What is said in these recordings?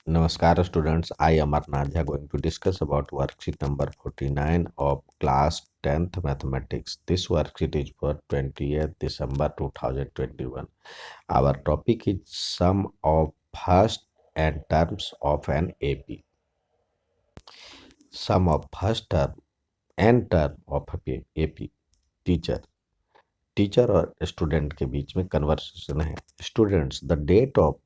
Namaskar students, I Amarnath Jha going to discuss about worksheet number 49 of class 10th mathematics. This worksheet is for 20th December 2021. Our topic is sum of first and terms of an AP. Sum of first term and term of AP. Teacher और student के बीच में conversation है. Students, the date of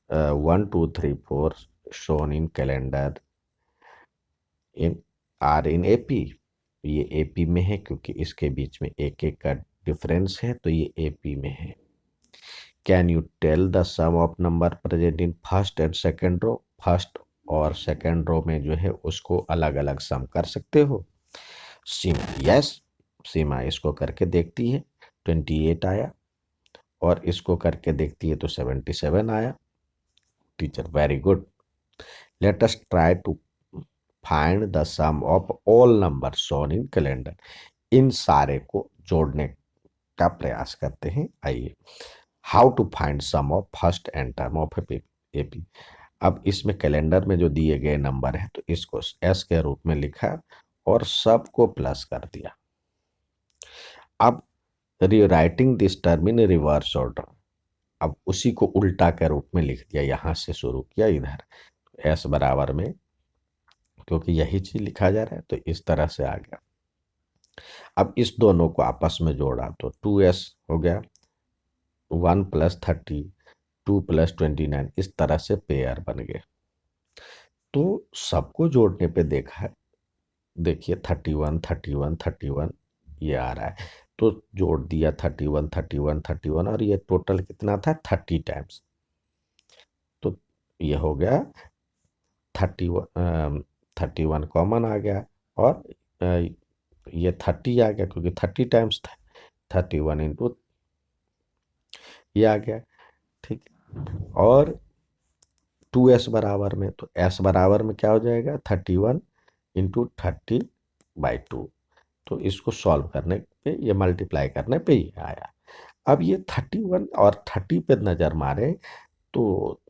1 2 3 4 shown in calendar in are in AP. ये AP में है क्योंकि इसके बीच में एक एक का डिफरेंस है, तो ये एपी में है. Can you tell the sum of number present in first and second row. First और सेकेंड रो में जो है उसको अलग अलग सम कर सकते हो. यस, सीमा इसको करके देखती है, 28 आया, और इसको करके देखती है तो 77 आया. Teacher, very good. Let us try to find the sum of all number shown in calendar. इन सारे को जोड़ने का प्रयास करते हैं. आइए, how to find sum of first and term of AP. अब इसमें कैलेंडर में जो दिए गए नंबर है तो इसको एस के रूप में लिखा और सबको प्लस कर दिया. अब rewriting this term in reverse order. अब उसी को उल्टा के रूप में लिख दिया, यहां से शुरू किया इधर. एस बराबर में, क्योंकि यही चीज लिखा जा रहा है तो इस तरह से आ गया. अब इस दोनों को आपस में जोड़ा तो 2s हो गया, 1 + 30, 2 + 29, इस तरह से पेयर बन गए. तो सबको जोड़ने पे देखा है, देखिए 31 31 31 ये आ रहा है, तो जोड़ दिया 31 31 31, और ये टोटल कितना था 30 टाइम्स. तो ये हो गया 31 कॉमन आ गया, और ये 30 आ गया क्योंकि 30 टाइम्स था. 31 इंटू ये आ गया. ठीक. और 2s बराबर में, तो s बराबर में क्या हो जाएगा 31 इंटू 30/2. तो इसको सॉल्व करने पे, ये मल्टीप्लाई करने पे ही आया. अब ये 31 और 30 पे नजर मारे तो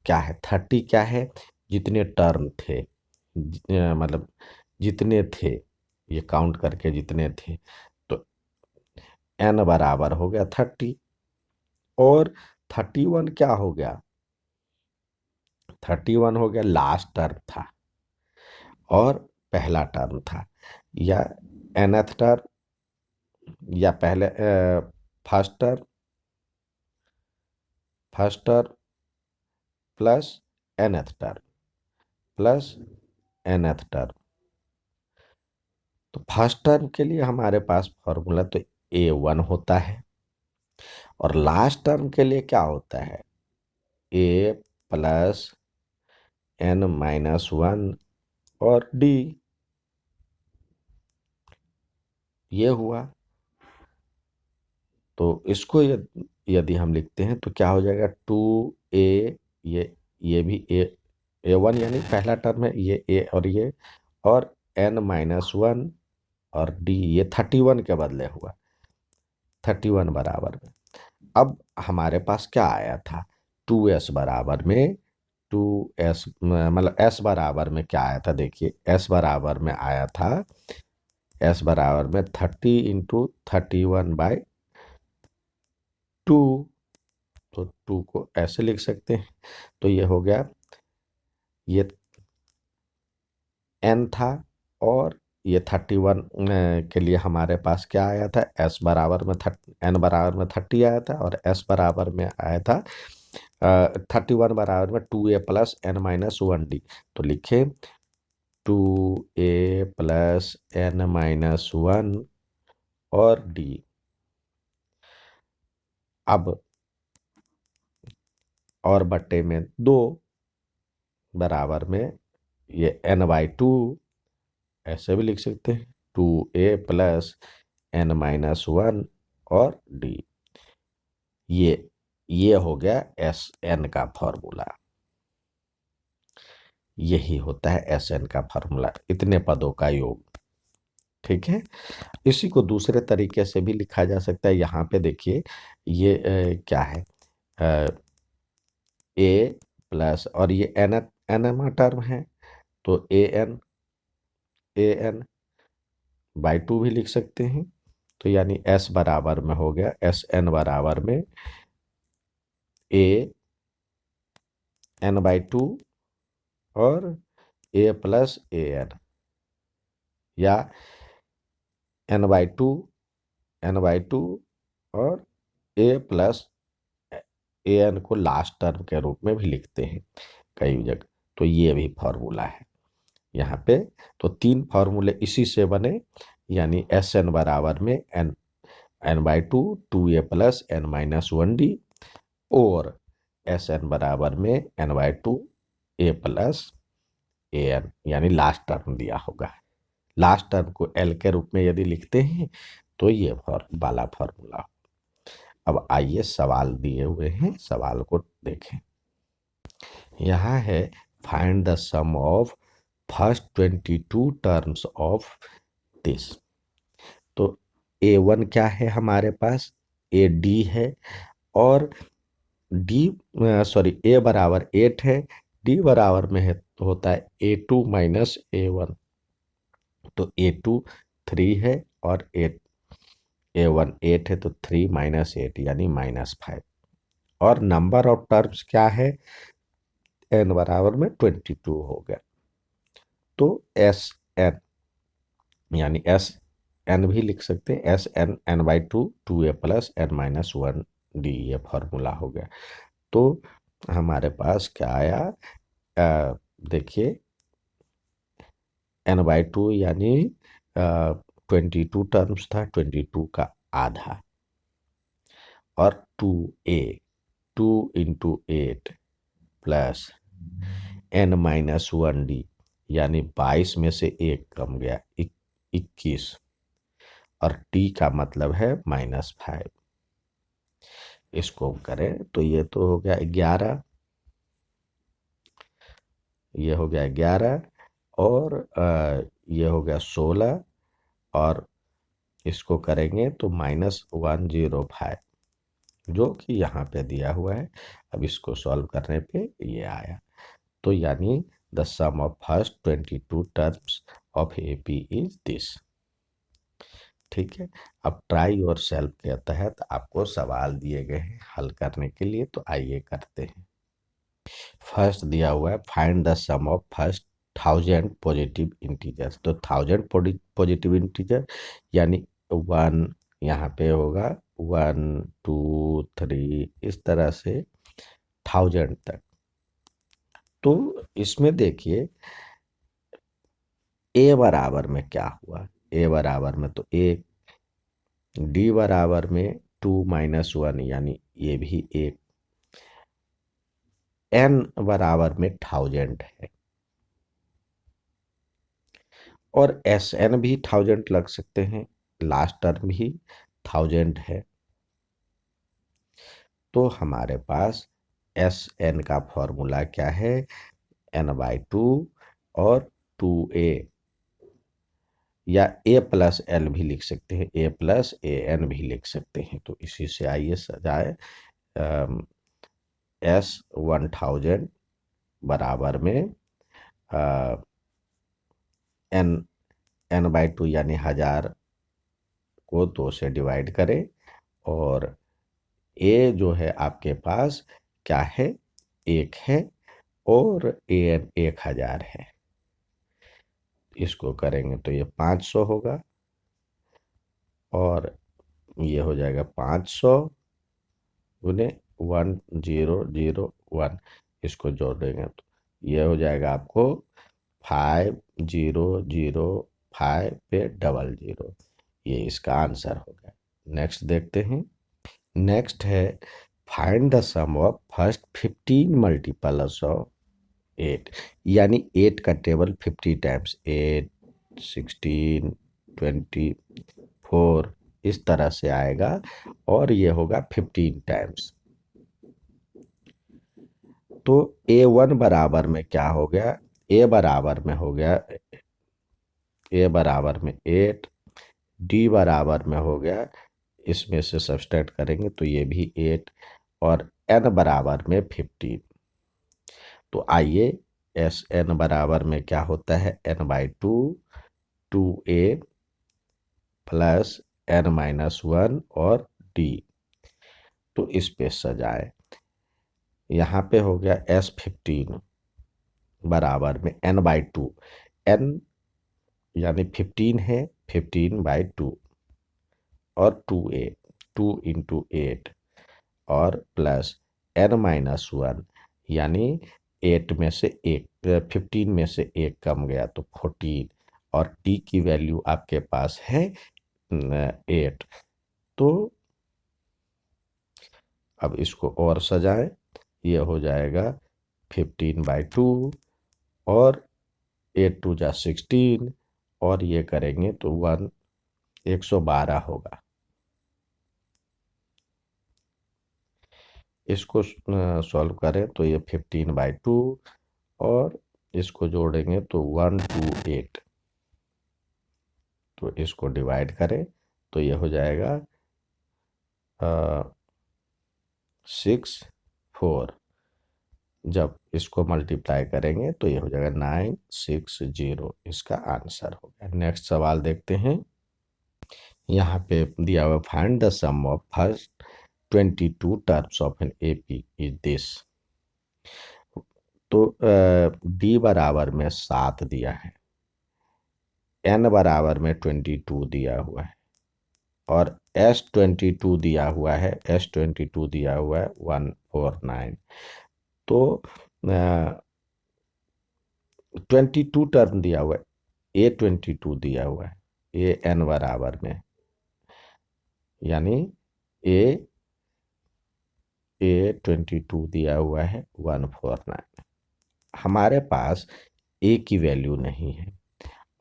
क्या है, 30 क्या है, जितने टर्म थे, मतलब जितने थे, ये काउंट करके जितने थे, तो n बराबर हो गया 30. और 31 क्या हो गया, 31 हो गया लास्ट टर्म था और पहला टर्म था, या nth टर्म, या पहले first term plus nth term plus nth term. तो फर्स्ट टर्म के लिए हमारे पास फॉर्मूला तो a1 होता है, और लास्ट टर्म के लिए क्या होता है, a + n-1 और d. ये हुआ. तो इसको यदि हम लिखते हैं तो क्या हो जाएगा 2a, ये भी a1 यानी पहला टर्म है, ये a और ये, और n-1 और d, ये 31 के बदले हुआ 31 बराबर में. अब हमारे पास क्या आया था, 2s बराबर में, 2s मतलब s बराबर में क्या आया था, देखिए s बराबर में आया था, s बराबर में 30 इंटू 31/2. तो 2 को ऐसे लिख सकते हैं. तो ये हो गया, ये n था, और ये 31 के लिए हमारे पास क्या आया था, s बराबर में n बराबर में 30 आया था, और s बराबर में आया था 31 बराबर में 2a + n-1d. तो लिखे 2a + n-1 और d. अब और बट्टे में 2 बराबर में ये n/2 ऐसे भी लिख सकते हैं, 2a + n-1 और d. ये हो गया Sn का फॉर्मूला. यही होता है Sn का फॉर्मूला, इतने पदों का योग. ठीक है. इसी को दूसरे तरीके से भी लिखा जा सकता है. यहाँ पे देखिए, ये क्या है, a प्लस, और ये एन टर्म है तो ए एन बाई टू भी लिख सकते हैं। तो यानी एस बराबर में हो गया, एस एन बराबर में ए एन बाई टू और ए प्लस ए एन, या n by two, n by two और ए प्लस ए एन को लास्ट टर्म के रूप में भी लिखते हैं कई जगह। तो ये भी फॉर्मूला है यहाँ पे। तो तीन फॉर्मूले इसी से बने, यानी एस एन बराबर में n by two, two a plus n minus one d, और एस एन बराबर में n by two a plus a n, यानी लास्ट टर्म दिया होगा। लास्ट टर्म को एल के रूप में यदि लिखते हैं तो ये वाला फॉर्मूला। अब आइए सवाल दिए हुए हैं, सवाल को देखें। यहाँ है find the sum of first 22 terms of this. तो A1 क्या है हमारे पास, ए डी है, और डी ए बराबर 8 है, डी बराबर में है तो होता है A2 माइनस A1। तो A2 3 है और A1 8 है, तो 3 माइनस 8 यानी -5। और नंबर ऑफ टर्म्स क्या है, n बराबर में 22 हो गया। तो एस एन, यानी एस एन भी लिख सकते हैं, s n n by two, two a plus n minus one d, ये फॉर्मूला हो गया। तो हमारे पास क्या आया, देखिए एन बाई टू यानी 22 टर्म्स था, 22 का आधा, और two into eight plus n minus one d, यानी 22 में से एक कम गया, 21, और टी का मतलब है -5। इसको करें तो ये तो हो गया 11, ये हो गया 11, और ये हो गया 16, और इसको करेंगे तो -105, जो कि यहाँ पे दिया हुआ है। अब इसको सॉल्व करने पे ये आया। तो यानी the sum of first 22 terms of AP is this. ठीक है। अब ट्राई और सेल्फ के तहत आपको सवाल दिए गए हैं हल करने के लिए, तो आइए करते हैं। फर्स्ट दिया हुआ है find the sum of first 1000 positive integers. तो 1000 पॉजिटिव इंटीजर यानी 1 यहाँ पे होगा, 1 2 3 इस तरह से 1000 तक। तो इसमें देखिए ए बराबर में क्या हुआ, ए बराबर में तो एक, डी बराबर में 2 माइनस 1 यानी ये भी एक, एन बराबर में 1000 है, और एस एन भी 1000 लग सकते हैं, लास्ट टर्म भी 1000 है। तो हमारे पास एस एन का फॉर्मूला क्या है, एन बाई टू और 2a, या ए प्लस एल भी लिख सकते हैं, ए प्लस ए एन भी लिख सकते हैं। तो इसी से आइए सजाए, एस 1000 बराबर में एन एन बाई टू यानी 1000 को 2 से डिवाइड करें, और ए जो है आपके पास क्या है, एक है, और ए एन 1000 है। इसको करेंगे तो ये 500 होगा, और ये हो जाएगा 500 गुने 1001, इसको जोड़ देंगे तो ये हो जाएगा आपको 5005 पे 00। ये इसका आंसर होगा। नेक्स्ट देखते हैं। नेक्स्ट है find the sum of first 15 multiples of 8, यानी 8 का टेबल 50 टाइम्स, 8 16 24 इस तरह से आएगा, और ये होगा 15 टाइम्स। तो A1 बराबर में क्या हो गया, ए बराबर में हो गया, ए बराबर में 8, डी बराबर में हो गया, इसमें से सब्सट्रैक्ट करेंगे तो ये भी 8, और एन बराबर में 15। तो आइए एस एन बराबर में क्या होता है, n/2 2a प्लस n-1 और d। तो इस पे सजाए, यहाँ पे हो गया S15 बराबर में n/2, n यानी 15 है, 15/2 और 2a 2 इंटू 8 और प्लस n-1 यानी 8 में से एक 15 में से एक कम गया तो 14 और t की वैल्यू आपके पास है 8। तो अब इसको और सजाएं, ये हो जाएगा 15/2 और 8 2 जा 16 और ये करेंगे तो 112 होगा। इसको सॉल्व करें तो ये 15/2 और इसको जोड़ेंगे तो 128। तो इसको डिवाइड करें तो ये हो जाएगा 6 4। जब इसको मल्टीप्लाई करेंगे तो ये हो जाएगा 960। इसका आंसर हो गया। नेक्स्ट सवाल देखते हैं। यहाँ पे दिया हुआ find the sum of first 22 terms of an AP is this. तो डी बराबर में 7 दिया है, एन बराबर में 22 दिया हुआ है और S22 दिया हुआ है, S22 दिया हुआ है 149। तो 22 टर्म दिया हुआ है, A22 दिया हुआ है, ए एन बराबर में यानी A22 दिया हुआ है 149। हमारे पास ए की वैल्यू नहीं है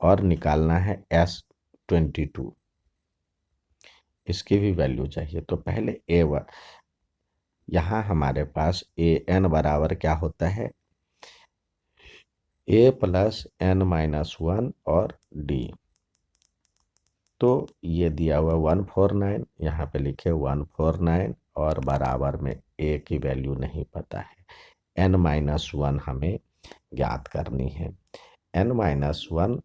और निकालना है S22, इसकी भी वैल्यू चाहिए। तो पहले यहाँ हमारे पास एन बराबर क्या होता है, a प्लस n-1 और d। तो ये दिया हुआ 149, यहाँ पे लिखे 149 और बराबर में a की वैल्यू नहीं पता है, n-1 हमें ज्ञात करनी है। n-1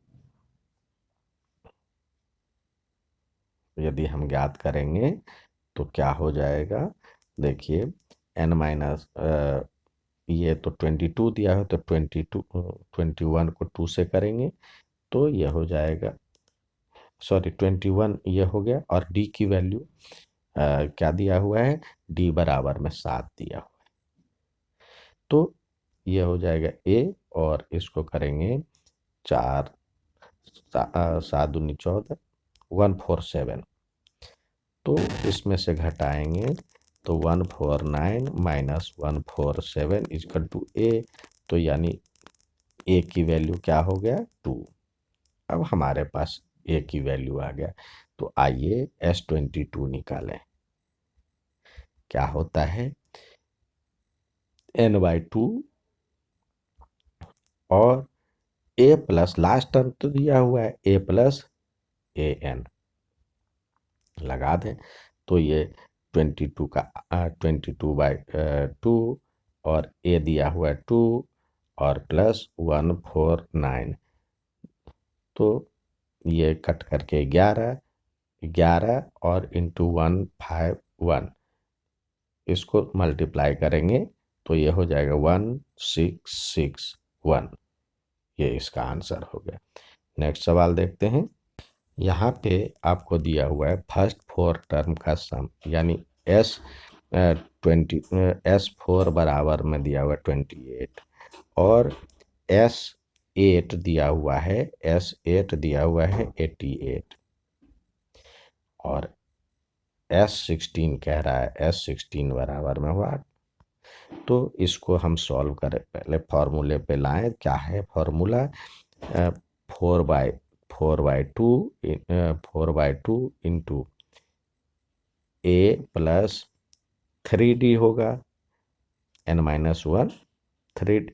यदि हम ज्ञात करेंगे तो क्या हो जाएगा, देखिए ये तो 22 दिया है तो 21 को 2 से करेंगे तो ये हो जाएगा, सॉरी 21 ये हो गया और डी की वैल्यू क्या दिया हुआ है, डी बराबर में 7 दिया हुआ है। तो ये हो जाएगा ए और इसको करेंगे 4 7 दूनी 14 147। तो इसमें से घटाएंगे तो 149 माइनस 147 इजकल टू ए। तो यानी ए की वैल्यू क्या हो गया 2। अब हमारे पास ए की वैल्यू आ गया। तो आइए S22 निकालें। क्या होता है, n/2 और a प्लस लास्ट टर्म तो दिया हुआ है a प्लस an लगा दें तो ये 22 का 22/2 और a दिया हुआ है 2 और प्लस 149। तो ये कट करके 11 और इंटू 151 इसको मल्टीप्लाई करेंगे तो ये हो जाएगा 1661। ये इसका आंसर हो गया। नेक्स्ट सवाल देखते हैं। यहाँ पे आपको दिया हुआ है फर्स्ट 4 टर्म का सम, यानी S4 बराबर में दिया हुआ है 28 और S8 दिया हुआ है, S8 दिया हुआ है 88 और S16 कह रहा है, S16 बराबर में हुआ। तो इसको हम सॉल्व करें, पहले फॉर्मूले पे लाएं। क्या है फॉर्मूला, 4/2 इंटू ए प्लस 3d होगा, n-1 3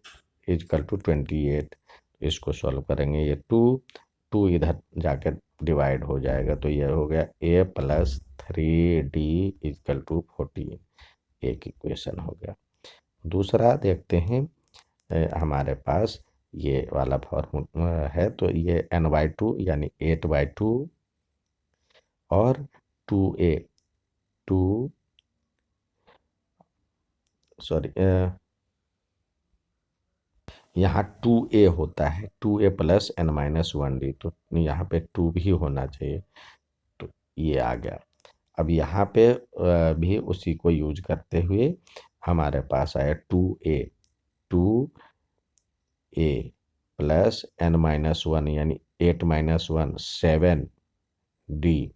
इजकल टू 28। इसको सॉल्व करेंगे, ये 2 इधर जाकर डिवाइड हो जाएगा तो ये हो गया a plus 3d is equal to 14। एक इक्वेशन हो गया। दूसरा देखते हैं, हमारे पास ये वाला फॉर्मूला है, तो ये n/2 यानी 8/2 और 2a 2 सॉरी यहाँ 2a होता है, 2a प्लस n-1d, तो यहाँ पे 2 भी होना चाहिए, तो ये आ गया। अब यहाँ पे भी उसी को यूज करते हुए हमारे पास आया 2a प्लस n-1 यानी 8-1 7d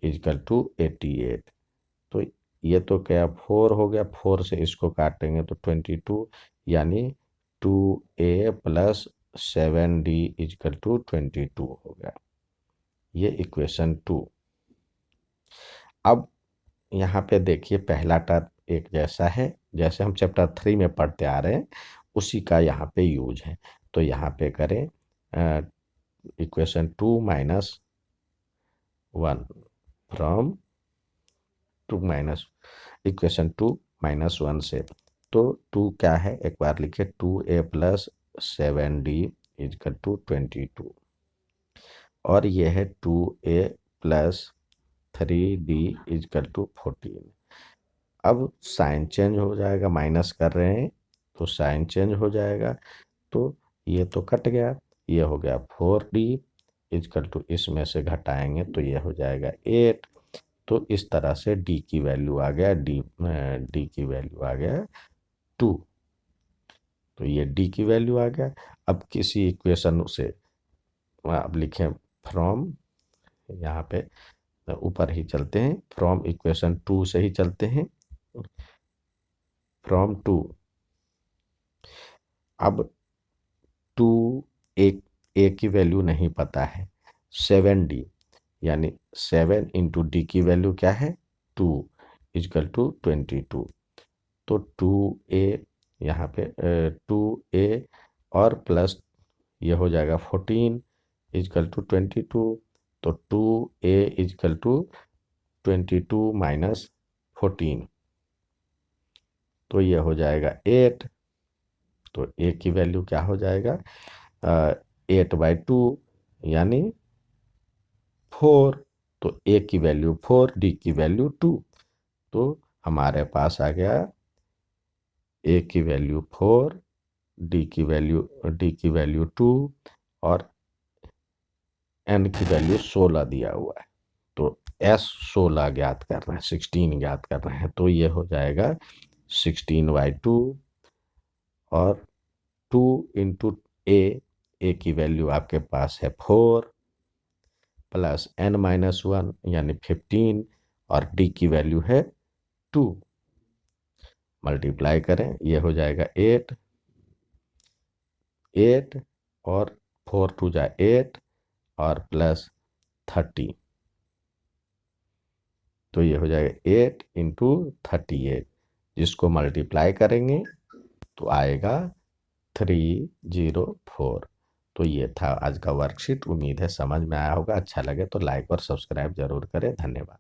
इजकल टू 88। तो ये तो क्या 4 हो गया, 4 से इसको काटेंगे तो 22 यानी 2a plus 7d is equal to 22 हो गया। ये इक्वेशन 2। अब यहाँ पे देखिए पहला टर्म एक जैसा है, जैसे हम चैप्टर 3 में पढ़ते आ रहे हैं उसी का यहाँ पे यूज है। तो यहाँ पे करें equation 2 minus 1 from 2 minus equation 2 -1 से। तो 2 क्या है, एक बार लिखिए 2a plus 7d is equal to 22 और ये है 2a plus 3d is equal to 14। अब साइन चेंज हो जाएगा, माइनस कर रहे हैं तो साइन चेंज हो जाएगा, तो ये तो कट गया, ये हो गया 4d इजकल टू इसमें से घटाएंगे तो ये हो जाएगा 8। तो इस तरह से d की वैल्यू आ गया, d की वैल्यू आ गया 2। तो ये d की वैल्यू आ गया। अब किसी इक्वेशन से अब लिखें फ्रॉम, यहाँ पे ऊपर ही चलते हैं, फ्रॉम इक्वेशन 2 से ही चलते हैं, फ्रॉम 2। अब 2 एक ए की वैल्यू नहीं पता है, 7d यानी 7 इंटू डी की वैल्यू क्या है 2 इजकल टू 22। तो 2a यहाँ पे 2a और प्लस ये हो जाएगा 14 इजकल टू 22। तो 2a इजकल टू 22 माइनस 14, तो ये हो जाएगा 8। तो a की वैल्यू क्या हो जाएगा 8/2 यानी 4। तो a की वैल्यू 4, d की वैल्यू 2। तो हमारे पास आ गया a की वैल्यू 4, d की वैल्यू 2 और n की वैल्यू 16 दिया हुआ है। तो s 16 ज्ञात कर रहे हैं, 16 ज्ञात कर रहे हैं, तो ये हो जाएगा 16/2 और 2 इंटू a की वैल्यू आपके पास है 4 प्लस n-1 यानी 15 और d की वैल्यू है 2। मल्टीप्लाई करें, ये हो जाएगा 8 और 4 2 जा 8 और प्लस 30, तो ये हो जाएगा 8 इंटू 38, जिसको मल्टीप्लाई करेंगे तो आएगा 304। तो ये था आज का वर्कशीट। उम्मीद है समझ में आया होगा। अच्छा लगे तो लाइक और सब्सक्राइब जरूर करें। धन्यवाद।